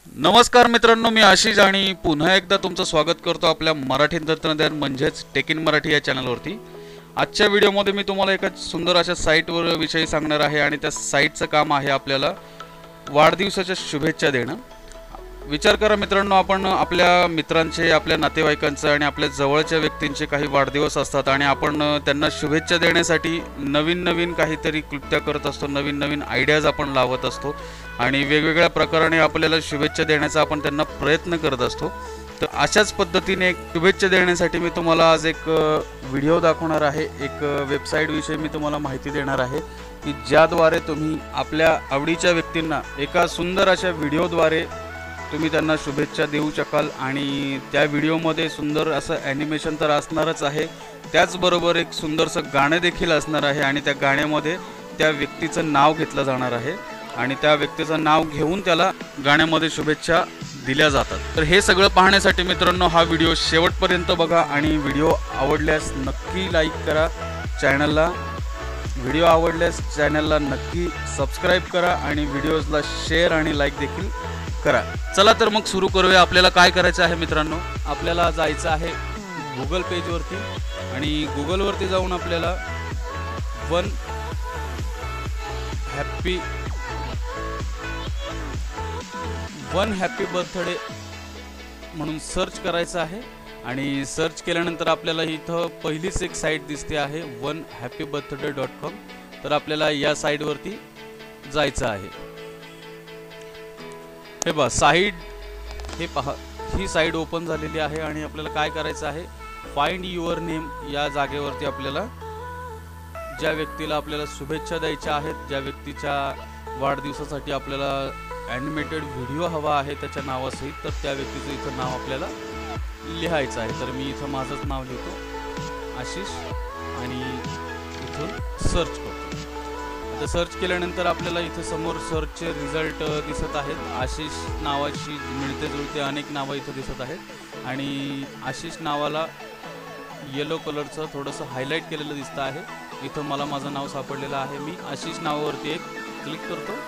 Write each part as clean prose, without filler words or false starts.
नमस्कार मित्रांनो, मी आशिष आणि पुन्हा एकदा तुमचं स्वागत करतो आपल्या मराठी तंत्रज्ञान म्हणजेच टेक इन मराठी या चॅनलवरती। आजच्या व्हिडिओमध्ये मी तुम्हाला एका सुंदर अशा साईटवर विषयी सांगणार आहे आणि त्या साईटचं काम आहे आपल्याला वाढदिवसाच्या शुभेच्छा देणं। विचार करा मित्रांनो, आपण आपल्या मित्रांचे, आपल्या नातेवाईकांचे आणि आपल्या जवळच्या व्यक्तींचे काही वाढदिवस असतात आणि आपण त्यांना शुभेच्छा देण्यासाठी नवीन नवीन काहीतरी कृत्य करत असतो, नवीन नवीन आयडियाज आपण लावत असतो आणि वेगवेगळ्या प्रकाराने आपल्याला शुभेच्छा देण्याचा आपण त्यांना प्रयत्न करत असतो। तर अशाच पद्धतीने एक शुभेच्छा देण्यासाठी मी तुम्हाला आज एक व्हिडिओ दाखवणार आहे। एक वेबसाईट विषयी मी तुम्हाला माहिती देणार आहे की ज्याद्वारे तुम्ही आपल्या आवडीच्या व्यक्तींना एका सुंदर अशा व्हिडिओद्वारे तुम्ही त्यांना शुभेच्छा देऊ शकाल आणि त्या व्हिडिओमध्ये सुंदर असं ॲनिमेशन तर असणारच आहे, त्याचबरोबर एक सुंदरसं गाणं देखील असणार आहे आणि त्या गाण्यामध्ये त्या व्यक्तीचं नाव घेतलं जाणार आहे आणि त्या व्यक्तीचं नाव घेऊन त्याला गाण्यामध्ये शुभेच्छा दिल्या जातात। तर हे सगळं पाहण्यासाठी मित्रांनो हा व्हिडिओ शेवटपर्यंत बघा आणि व्हिडिओ आवडल्यास नक्की लाईक करा चॅनलला, व्हिडिओ आवडल्यास चॅनलला नक्की सबस्क्राईब करा आणि व्हिडिओजला शेअर आणि लाईक देखील करा। चला तर मग सुरू करूया। आपल्याला काय करायचं आहे मित्रांनो, आपल्याला जायचं आहे गूगल पेजवरती आणि गूगलवरती जाऊन आपल्याला वन हॅपी बर्थडे म्हणून सर्च करायचं आहे आणि सर्च केल्यानंतर आपल्याला इथं पहिलीच एक साईट दिसते आहे onehappybirthday.com। तर आपल्याला या साईटवरती जायचं आहे। हे पहा साईट, हे पहा ही साईट ओपन झालेली आहे आणि आपल्याला काय करायचं आहे, फाइंड युअर नेम या जागेवरती आपल्याला ज्या व्यक्तीला आपल्याला शुभेच्छा द्यायच्या आहेत, ज्या व्यक्तीच्या वाढदिवसासाठी आपल्याला ॲनिमेटेड व्हिडिओ हवा आहे त्याच्या नावासहित, तर त्या व्यक्तीचं इथं नाव आपल्याला लिहायचं आहे। तर मी इथं माझंच नाव लिहितो आशिष आणि इथून सर्च करतो। आता सर्च केल्यानंतर आपल्याला इथं समोर सर्चचे रिझल्ट दिसत आहेत। आशिष नावाशी मिळते जुळते अनेक नावं इथं दिसत आहेत आणि आशिष नावाला येलो कलरचं थोडंसं हायलाईट केलेलं दिसतं आहे। इथं मला माझं नाव सापडलेलं आहे। मी आशिष नावावरती एक क्लिक करतो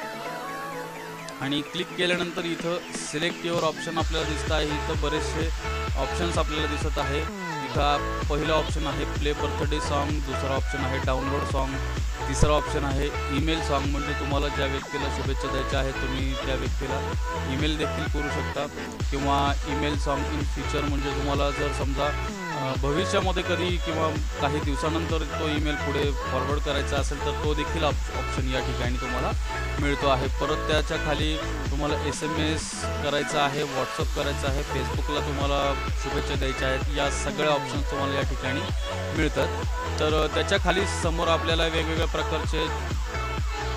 आणि क्लिक केल्यानंतर इथं सिलेक्ट युअर ऑप्शन आपल्याला दिसत आहे। इथं बरेचसे ऑप्शन्स आपल्याला दिसत आहे। इथं पहिला ऑप्शन आहे प्ले बर्थडे सॉन्ग, दुसरा ऑप्शन आहे डाउनलोड सॉन्ग, तिसरा ऑप्शन आहे ईमेल सॉन्ग, म्हणजे तुम्हाला ज्या व्यक्तीला शुभेच्छा द्यायच्या आहेत तुम्ही त्या व्यक्तीला ईमेल देखील करू शकता, किंवा ईमेल सॉन्ग इन फ्युचर म्हणजे तुम्हाला जर समजा भविष्यामध्ये कधी किंवा काही दिवसानंतर तो ईमेल पुढे फॉरवर्ड करायचा असेल तर तो देखील ऑप्शन या ठिकाणी तुम्हाला मिळतो आहे। परत त्याच्या खाली तुम्हाला SMS करायचा आहे, व्हॉट्सअप करायचा आहे, फेसबुकला तुम्हाला शुभेच्छा द्यायच्या आहेत, या सगळ्या ऑप्शन्स तुम्हाला या ठिकाणी मिळतात। तर त्याच्या खाली समोर आपल्याला वेगवेगळ्या प्रकारचे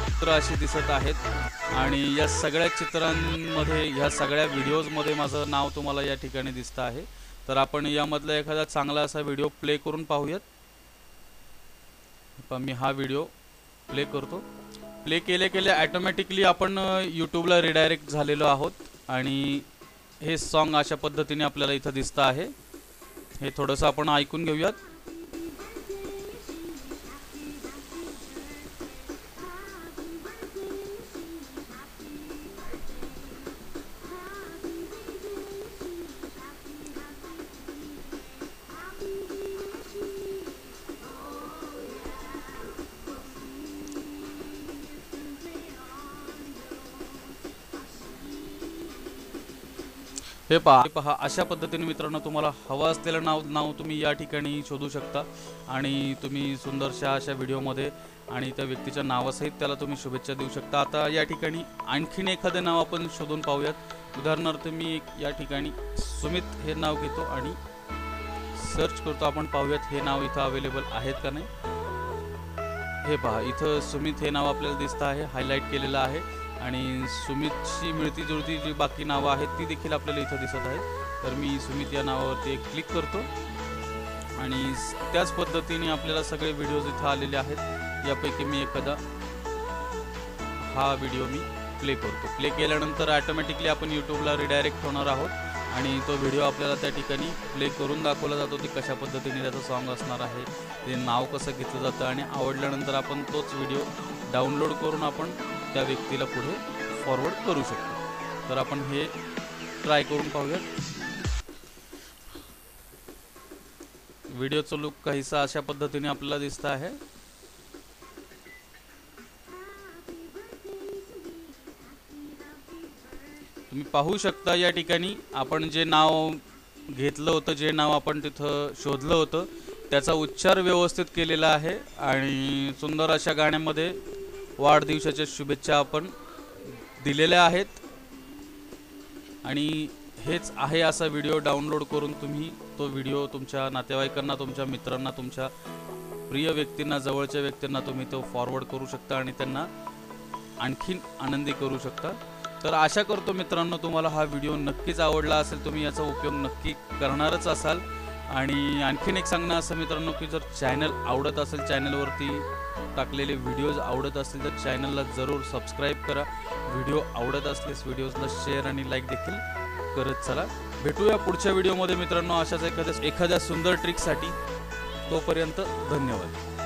चित्र अशी दिसत आहेत आणि या सगळ्या चित्रांमध्ये, ह्या सगळ्या व्हिडिओजमध्ये माझं नाव तुम्हाला या ठिकाणी दिसतं आहे। तर आपण यामधला एखादा चांगला असा व्हिडिओ प्ले करून पाहूयात। पण मी हा व्हिडिओ प्ले करतो। प्ले केले ॲटोमॅटिकली आपण यूट्यूबला रिडायरेक्ट झालेलो आहोत आणि हे सॉन्ग अशा पद्धतीने आपल्याला इथं दिसतं आहे। हे थोडंसं आपण ऐकून घेऊयात। हे पहा अशा पद्धतीने मित्रांनो तुम्हाला हवं असलेलं नाव तुम्ही या ठिकाणी शोधू शकता आणि तुम्ही सुंदरशा अशा व्हिडिओमध्ये आणि त्या व्यक्तीच्या नावासहित त्याला तुम्ही शुभेच्छा देऊ शकता। आता या ठिकाणी आणखीन एखादं नाव आपण शोधून पाहूयात। उदाहरणार्थ मी या ठिकाणी सुमित हे नाव घेतो आणि सर्च करतो। आपण पाहूयात हे नाव इथं अवेलेबल आहेत का नाही। हे पहा इथं सुमित हे नाव आपल्याला दिसतं आहे, हायलाईट केलेलं आहे आणि सुमितशी मिळती जुळती जी बाकी नावं आहेत ती देखील आपल्याला इथं दिसत आहेत। तर मी सुमित या नावावरती एक क्लिक करतो आणि त्याच पद्धतीने आपल्याला सगळे व्हिडिओज इथं आलेले आहेत। यापैकी मी एखादा हा व्हिडिओ मी प्ले करतो। प्ले केल्यानंतर ऑटोमॅटिकली आपण यूट्यूबला रिडायरेक्ट होणार आहोत आणि तो व्हिडिओ आपल्याला त्या ठिकाणी प्ले करून दाखवला जातो की कशा पद्धतीने त्याचं सॉन्ग असणार आहे, ते नाव कसं घेतलं जातं आणि आवडल्यानंतर आपण तोच व्हिडिओ डाउनलोड करून आपण त्या व्यक्तीला पुढे फॉरवर्ड करू शकतो। तर आपण हे ट्राय करून पाहूया। व्हिडिओचा लुक काहीसा अशा पद्धतीने आपल्याला दिसत आहे। तुम्ही पाहू शकता या ठिकाणी आपण जे नाव घेतलं होतं, जे नाव आपण तिथं शोधलं होतं, त्याचा उच्चार व्यवस्थित केलेला आहे आणि सुंदर अशा गाण्यामध्ये वाढदिवसाच्या शुभेच्छा आपण दिलेल्या आहेत। आणि हेच आहे असा व्हिडिओ डाउनलोड करून तुम्ही तो व्हिडिओ तुमच्या नातेवाईकांना, तुमच्या मित्रांना, तुमच्या प्रिय व्यक्तींना, जवळच्या व्यक्तींना तुम्ही तो फॉरवर्ड करू शकता आणि त्यांना आणखीन आनंदी करू शकता। तर आशा करतो मित्रांनो तुम्हाला हा व्हिडिओ नक्कीच आवडला असेल, तुम्ही याचा उपयोग नक्की करणारच असाल। आणि आणखीन एक सांगणं असं मित्रांनो की जर चॅनल आवडत असेल, चॅनलवरती टाकलेले व्हिडिओज आवडत असतील तर चॅनलला जरूर सबस्क्राईब करा। व्हिडिओ आवडत असल्यास व्हिडिओजला शेअर आणि लाईक देखील करत चला। भेटूया पुढच्या व्हिडिओमध्ये मित्रांनो अशाच एखाद्या सुंदर ट्रिकसाठी। तोपर्यंत धन्यवाद।